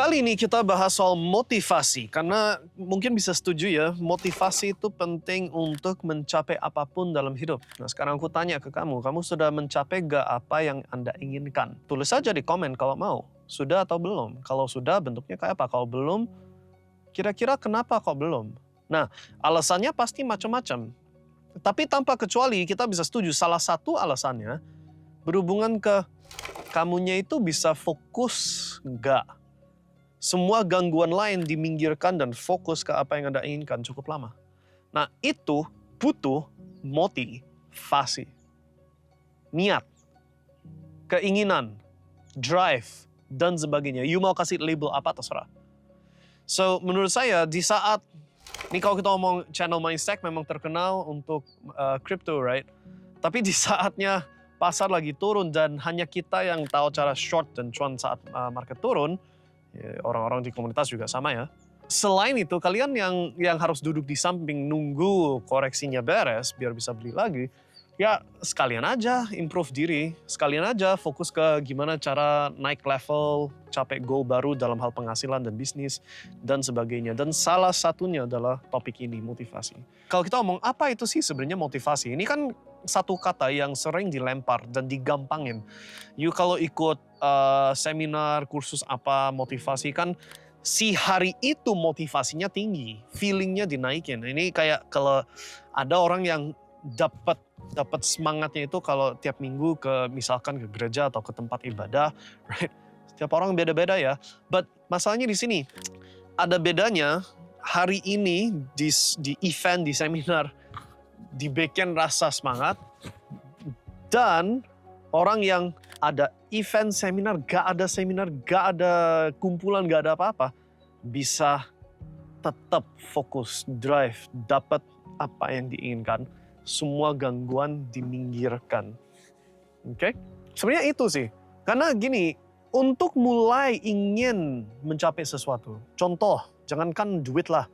Kali ini kita bahas soal motivasi, karena mungkin bisa setuju ya, motivasi itu penting untuk mencapai apapun dalam hidup. Nah sekarang aku tanya ke kamu, kamu sudah mencapai gak apa yang Anda inginkan? Tulis saja di komen kalau mau, sudah atau belum. Kalau sudah bentuknya kayak apa, kalau belum, kira-kira kenapa kok belum? Nah alasannya pasti macam-macam. Tapi tanpa kecuali kita bisa setuju, salah satu alasannya berhubungan ke kamunya itu bisa fokus gak? Semua gangguan lain diminggirkan dan fokus ke apa yang Anda inginkan cukup lama. Nah, itu butuh motivasi. Niat, keinginan, drive, dan sebagainya. You mau kasih label apa terserah. So, menurut saya di saat, ini kalau kita ngomong channel Mindstack memang terkenal untuk crypto, right? Tapi di saatnya pasar lagi turun dan hanya kita yang tahu cara short dan cuan saat market turun, ya, orang-orang di komunitas juga sama ya. Selain itu, kalian yang harus duduk di samping nunggu koreksinya beres biar bisa beli lagi, ya sekalian aja improve diri, sekalian aja fokus ke gimana cara naik level, capai goal baru dalam hal penghasilan dan bisnis, dan sebagainya. Dan salah satunya adalah topik ini, motivasi. Kalau kita ngomong apa itu sih sebenarnya motivasi? Ini kan satu kata yang sering dilempar dan digampangin. You kalau ikut seminar, kursus apa, motivasi kan si hari itu motivasinya tinggi, feelingnya dinaikin. Ini kayak kalau ada orang yang dapat semangatnya itu kalau tiap minggu misalkan ke gereja atau ke tempat ibadah, right? Setiap orang beda-beda ya. But masalahnya di sini ada bedanya hari ini di event, di seminar, dibikin rasa semangat, dan orang yang ada event, seminar, gak ada kumpulan, gak ada apa-apa, bisa tetap fokus, drive, dapat apa yang diinginkan, semua gangguan diminggirkan. Oke? Sebenarnya itu sih. Karena gini, untuk mulai ingin mencapai sesuatu, contoh, jangankan duit lah,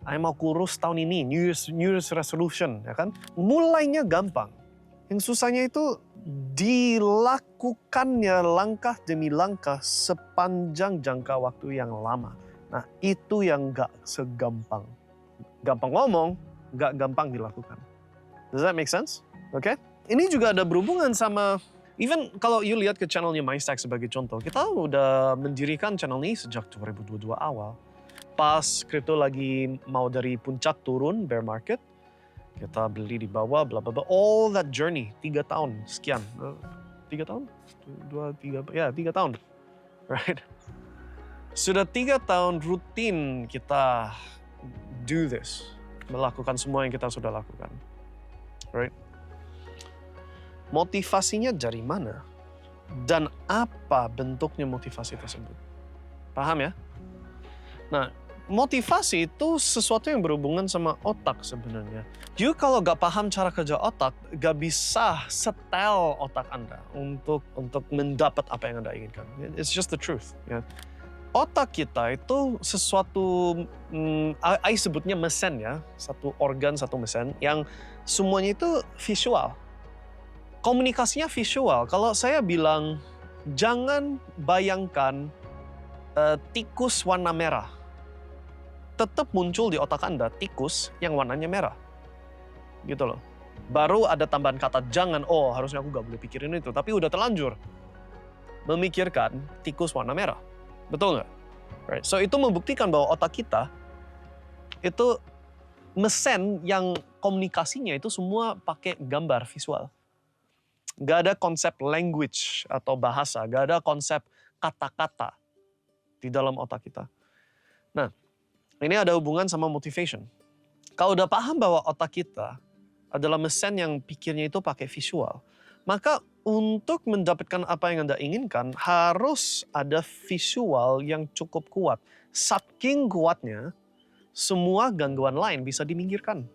saya mau kurus tahun ini, New Year's resolution, ya kan? Mulainya gampang. Yang susahnya itu dilakukannya langkah demi langkah sepanjang jangka waktu yang lama. Nah, itu yang gak segampang. Gampang ngomong, gak gampang dilakukan. Does that make sense? Oke? Ini juga ada berhubungan sama, even kalau you lihat ke channelnya Mindstack sebagai contoh, kita udah mendirikan channel ini sejak 2022 awal. Pas kripto lagi mau dari puncak turun, bear market, kita beli di bawah, bla bla bla, all that journey, 3 tahun sekian, 3 tahun, 3 tahun, right? Sudah 3 tahun rutin kita do this, melakukan semua yang kita sudah lakukan, right? Motivasinya dari mana? Dan apa bentuknya motivasi tersebut? Paham ya? Nah, motivasi itu sesuatu yang berhubungan sama otak sebenarnya. You kalau gak paham cara kerja otak, gak bisa setel otak Anda untuk mendapat apa yang Anda inginkan. It's just the truth. Ya. Otak kita itu sesuatu, I sebutnya mesin ya, satu organ, satu mesin, yang semuanya itu visual. Komunikasinya visual. Kalau saya bilang, jangan bayangkan tikus warna merah. Tetap muncul di otak Anda tikus yang warnanya merah. Gitu loh. Baru ada tambahan kata jangan, oh harusnya aku gak boleh pikirin itu. Tapi udah terlanjur memikirkan tikus warna merah. Betul nggak? Right. So itu membuktikan bahwa otak kita itu mesin yang komunikasinya itu semua pakai gambar visual. Gak ada konsep language atau bahasa, gak ada konsep kata-kata di dalam otak kita. Nah, ini ada hubungan sama motivation. Kalau udah paham bahwa otak kita adalah mesin yang pikirnya itu pakai visual, maka untuk mendapatkan apa yang Anda inginkan harus ada visual yang cukup kuat. Saking kuatnya, semua gangguan lain bisa diminggirkan.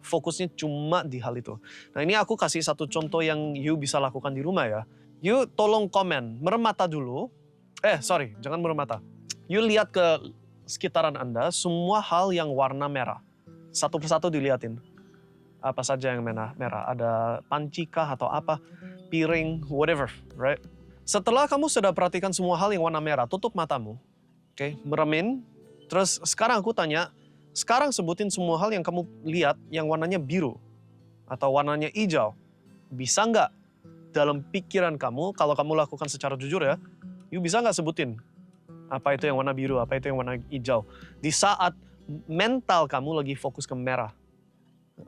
Fokusnya cuma di hal itu. Nah ini aku kasih satu contoh yang you bisa lakukan di rumah ya. You tolong komen, meremata dulu. Jangan meremata. You lihat ke sekitaran Anda, semua hal yang warna merah. Satu persatu dilihatin. Apa saja yang merah. Ada panci kah atau apa, piring, whatever, right? Setelah kamu sudah perhatikan semua hal yang warna merah, tutup matamu. Oke, meremin. Terus sekarang aku tanya, sekarang sebutin semua hal yang kamu lihat yang warnanya biru atau warnanya hijau. Bisa nggak dalam pikiran kamu, kalau kamu lakukan secara jujur ya, you bisa nggak sebutin apa itu yang warna biru, apa itu yang warna hijau. Di saat mental kamu lagi fokus ke merah.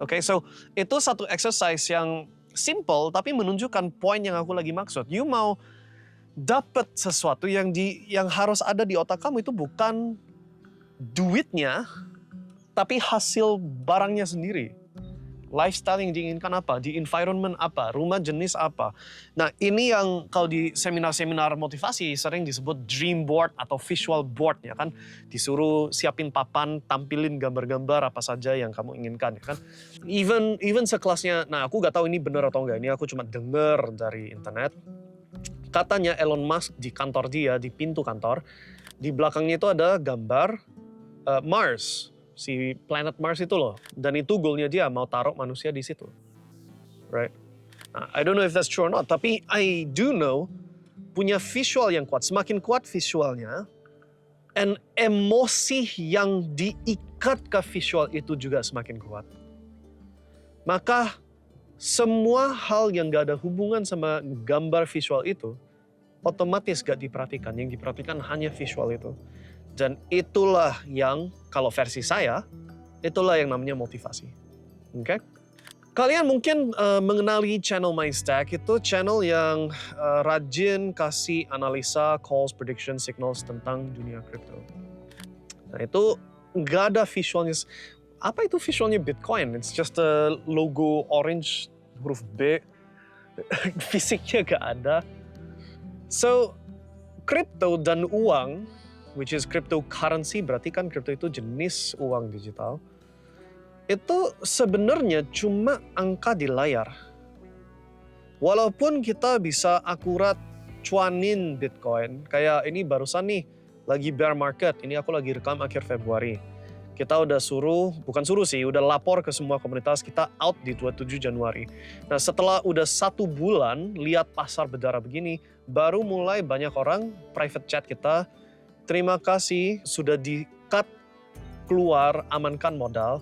Oke, so itu satu exercise yang simple tapi menunjukkan poin yang aku lagi maksud. You mau dapat sesuatu yang harus ada di otak kamu itu bukan duitnya, tapi hasil barangnya sendiri. Lifestyle yang diinginkan apa, di environment apa, rumah jenis apa. Nah ini yang kalau di seminar-seminar motivasi sering disebut dream board atau visual board ya kan. Disuruh siapin papan, tampilin gambar-gambar apa saja yang kamu inginkan ya kan. Even sekelasnya, nah aku gak tahu ini benar atau enggak, ini aku cuma dengar dari internet. Katanya Elon Musk di kantor dia, di pintu kantor, di belakangnya itu ada gambar Mars. Si planet Mars itu loh. Dan itu goalnya dia mau taruh manusia di situ. Right? I don't know if that's true or not. Tapi I do know punya visual yang kuat. Semakin kuat visualnya. And emosi yang diikat ke visual itu juga semakin kuat. Maka semua hal yang gak ada hubungan sama gambar visual itu otomatis gak diperhatikan. Yang diperhatikan hanya visual itu. Dan itulah yang, kalau versi saya, itulah yang namanya motivasi. Oke? Kalian mungkin mengenali channel MindStack, itu channel yang rajin kasih analisa, calls, prediction, signals tentang dunia crypto. Nah itu nggak ada visualnya. Apa itu visualnya Bitcoin? It's just a logo orange, huruf B. Fisiknya nggak ada. So, crypto dan uang, which is cryptocurrency, berarti kan crypto itu jenis uang digital. Itu sebenarnya cuma angka di layar. Walaupun kita bisa akurat cuanin Bitcoin, kayak ini barusan nih, lagi bear market, ini aku lagi rekam akhir Februari. Kita udah udah lapor ke semua komunitas, kita out di 27 Januari. Nah setelah udah 1 bulan, lihat pasar berdarah begini, baru mulai banyak orang private chat kita, terima kasih sudah di-cut keluar, amankan modal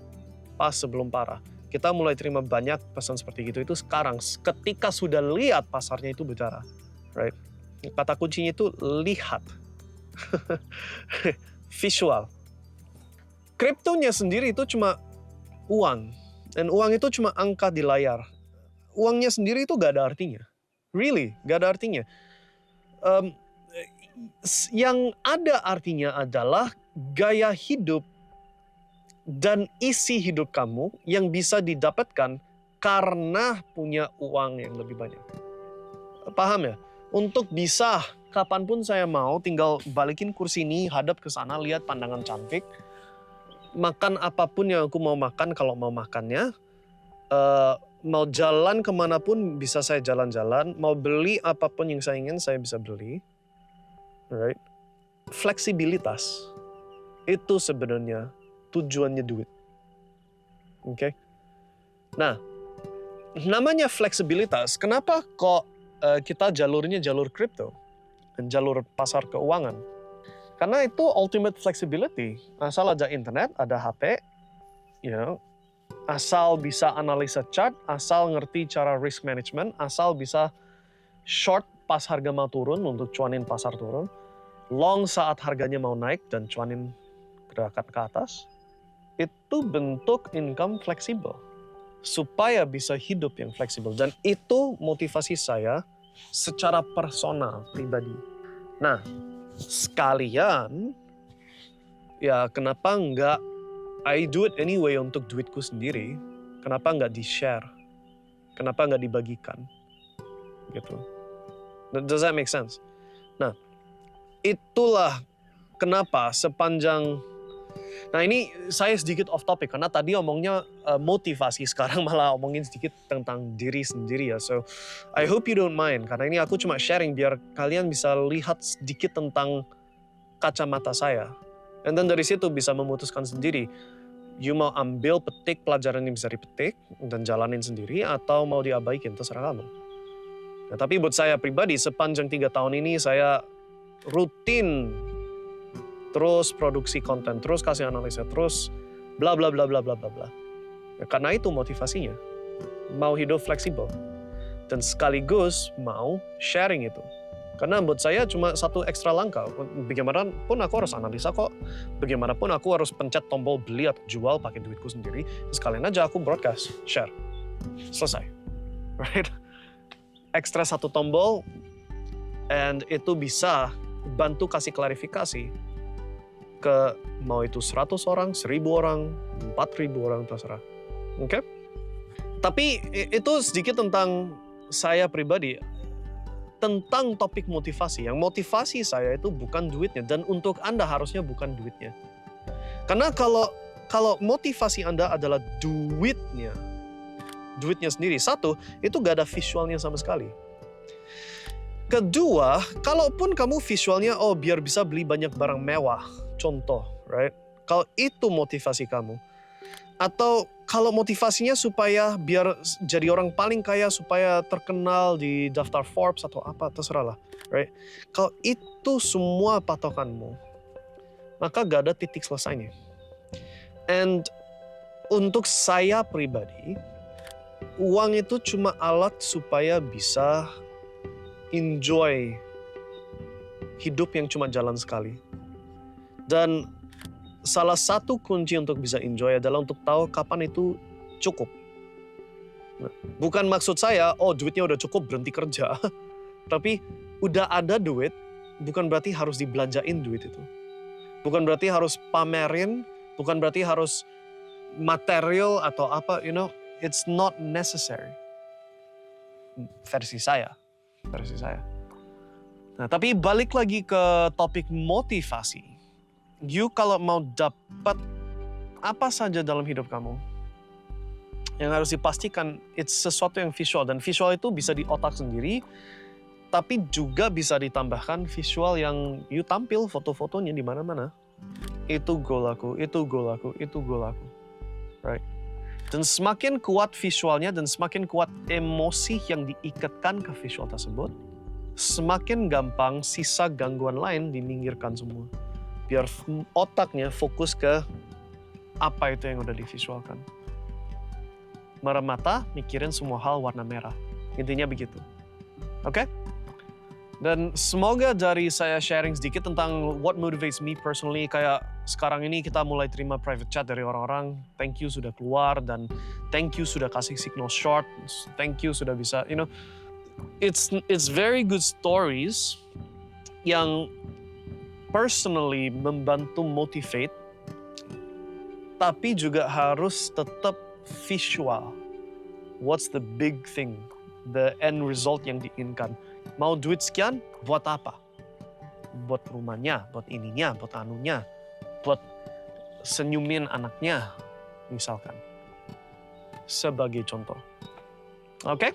pas sebelum parah. Kita mulai terima banyak pesan seperti itu sekarang ketika sudah lihat pasarnya itu berdarah. Right? Kata kuncinya itu lihat. Visual. Kriptonya sendiri itu cuma uang. Dan uang itu cuma angka di layar. Uangnya sendiri itu gak ada artinya. Really, gak ada artinya. Yang ada artinya adalah gaya hidup dan isi hidup kamu yang bisa didapatkan karena punya uang yang lebih banyak. Paham ya? Untuk bisa kapanpun saya mau tinggal balikin kursi ini, hadap ke sana, lihat pandangan cantik, makan apapun yang aku mau makan kalau mau makannya, mau jalan kemanapun bisa saya jalan-jalan, mau beli apapun yang saya ingin saya bisa beli. Right? Fleksibilitas itu sebenarnya tujuannya duit. Oke? Nah, namanya fleksibilitas, kenapa kok kita jalurnya jalur kripto dan jalur pasar keuangan? Karena itu ultimate flexibility. Asal ada internet, ada HP, asal bisa analisa chart, asal ngerti cara risk management, asal bisa short pas harga mau turun untuk cuanin pasar turun, long saat harganya mau naik dan cuanin gerakan ke atas, itu bentuk income fleksibel. Supaya bisa hidup yang fleksibel. Dan itu motivasi saya secara personal, pribadi. Nah, sekalian, ya kenapa enggak I do it anyway untuk duitku sendiri, kenapa enggak di-share? Kenapa enggak dibagikan? Gitu. Does that make sense? Nah, itulah kenapa sepanjang... Nah ini saya sedikit off topic karena tadi omongnya motivasi, sekarang malah omongin sedikit tentang diri sendiri ya. So I hope you don't mind karena ini aku cuma sharing biar kalian bisa lihat sedikit tentang kacamata saya. And then dari situ bisa memutuskan sendiri. You mau ambil petik pelajaran yang bisa dipetik dan jalanin sendiri atau mau diabaikin, terserah kamu. Nah, tapi buat saya pribadi sepanjang 3 tahun ini saya rutin terus produksi konten, terus kasih analisa, terus bla bla bla bla bla bla bla. Ya, karena itu motivasinya, mau hidup fleksibel dan sekaligus mau sharing itu. Karena buat saya cuma satu ekstra langkah. Bagaimanapun aku harus analisa kok. Bagaimanapun aku harus pencet tombol beli atau jual pakai duitku sendiri. Sekalian aja aku broadcast, share. Selesai. Right? Ekstra satu tombol, and itu bisa bantu kasih klarifikasi ke mau itu 100 orang, 1000 orang, 4000 orang, terserah. Oke? Tapi itu sedikit tentang saya pribadi. Tentang topik motivasi. Yang motivasi saya itu bukan duitnya, dan untuk Anda harusnya bukan duitnya. Karena kalau motivasi Anda adalah duitnya sendiri, satu, itu gak ada visualnya sama sekali. Kedua, kalaupun kamu visualnya, biar bisa beli banyak barang mewah, contoh, right? Kalau itu motivasi kamu, atau kalau motivasinya supaya biar jadi orang paling kaya, supaya terkenal di daftar Forbes atau apa, terserah lah, right? Kalau itu semua patokanmu, maka gak ada titik selesainya. And untuk saya pribadi, uang itu cuma alat supaya bisa enjoy hidup yang cuma jalan sekali. Dan salah satu kunci untuk bisa enjoy adalah untuk tahu kapan itu cukup. Bukan maksud saya, duitnya udah cukup berhenti kerja. Tapi udah ada duit, bukan berarti harus dibelanjain duit itu. Bukan berarti harus pamerin, bukan berarti harus material atau apa, it's not necessary. Versi saya. Nah, tapi balik lagi ke topik motivasi. You kalau mau dapat apa saja dalam hidup kamu, yang harus dipastikan it's sesuatu yang visual. Dan visual itu bisa di otak sendiri, tapi juga bisa ditambahkan visual yang you tampil foto-fotonya di mana-mana. Itu goal aku, itu goal aku, itu goal aku. Right? Dan semakin kuat visualnya dan semakin kuat emosi yang diikatkan ke visual tersebut, semakin gampang sisa gangguan lain diminggirkan semua. Biar otaknya fokus ke apa itu yang udah divisualkan. Merem mata, mikirin semua hal warna merah. Intinya begitu. Oke? Dan semoga dari saya sharing sedikit tentang what motivates me personally. Kayak sekarang ini kita mulai terima private chat dari orang-orang. Thank you sudah keluar, dan thank you sudah kasih signal short. Thank you sudah bisa, it's very good stories yang personally membantu motivate, tapi juga harus tetap visual. What's the big thing? The end result yang diinginkan. Mau duit sekian, buat apa? Buat rumahnya, buat ininya, buat anunya, buat senyumin anaknya, misalkan. Sebagai contoh. Oke?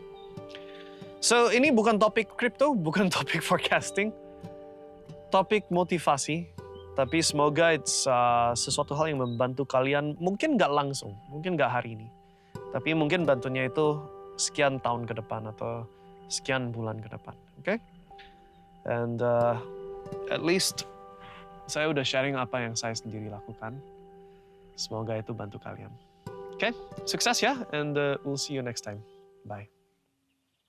So, ini bukan topik crypto, bukan topik forecasting. Topik motivasi, tapi semoga it's sesuatu hal yang membantu kalian, mungkin nggak langsung, mungkin nggak hari ini, tapi mungkin bantunya itu sekian tahun ke depan atau sekian bulan ke depan, oke? And at least saya udah sharing apa yang saya sendiri lakukan. Semoga itu bantu kalian. Oke, sukses ya, and we'll see you next time. Bye.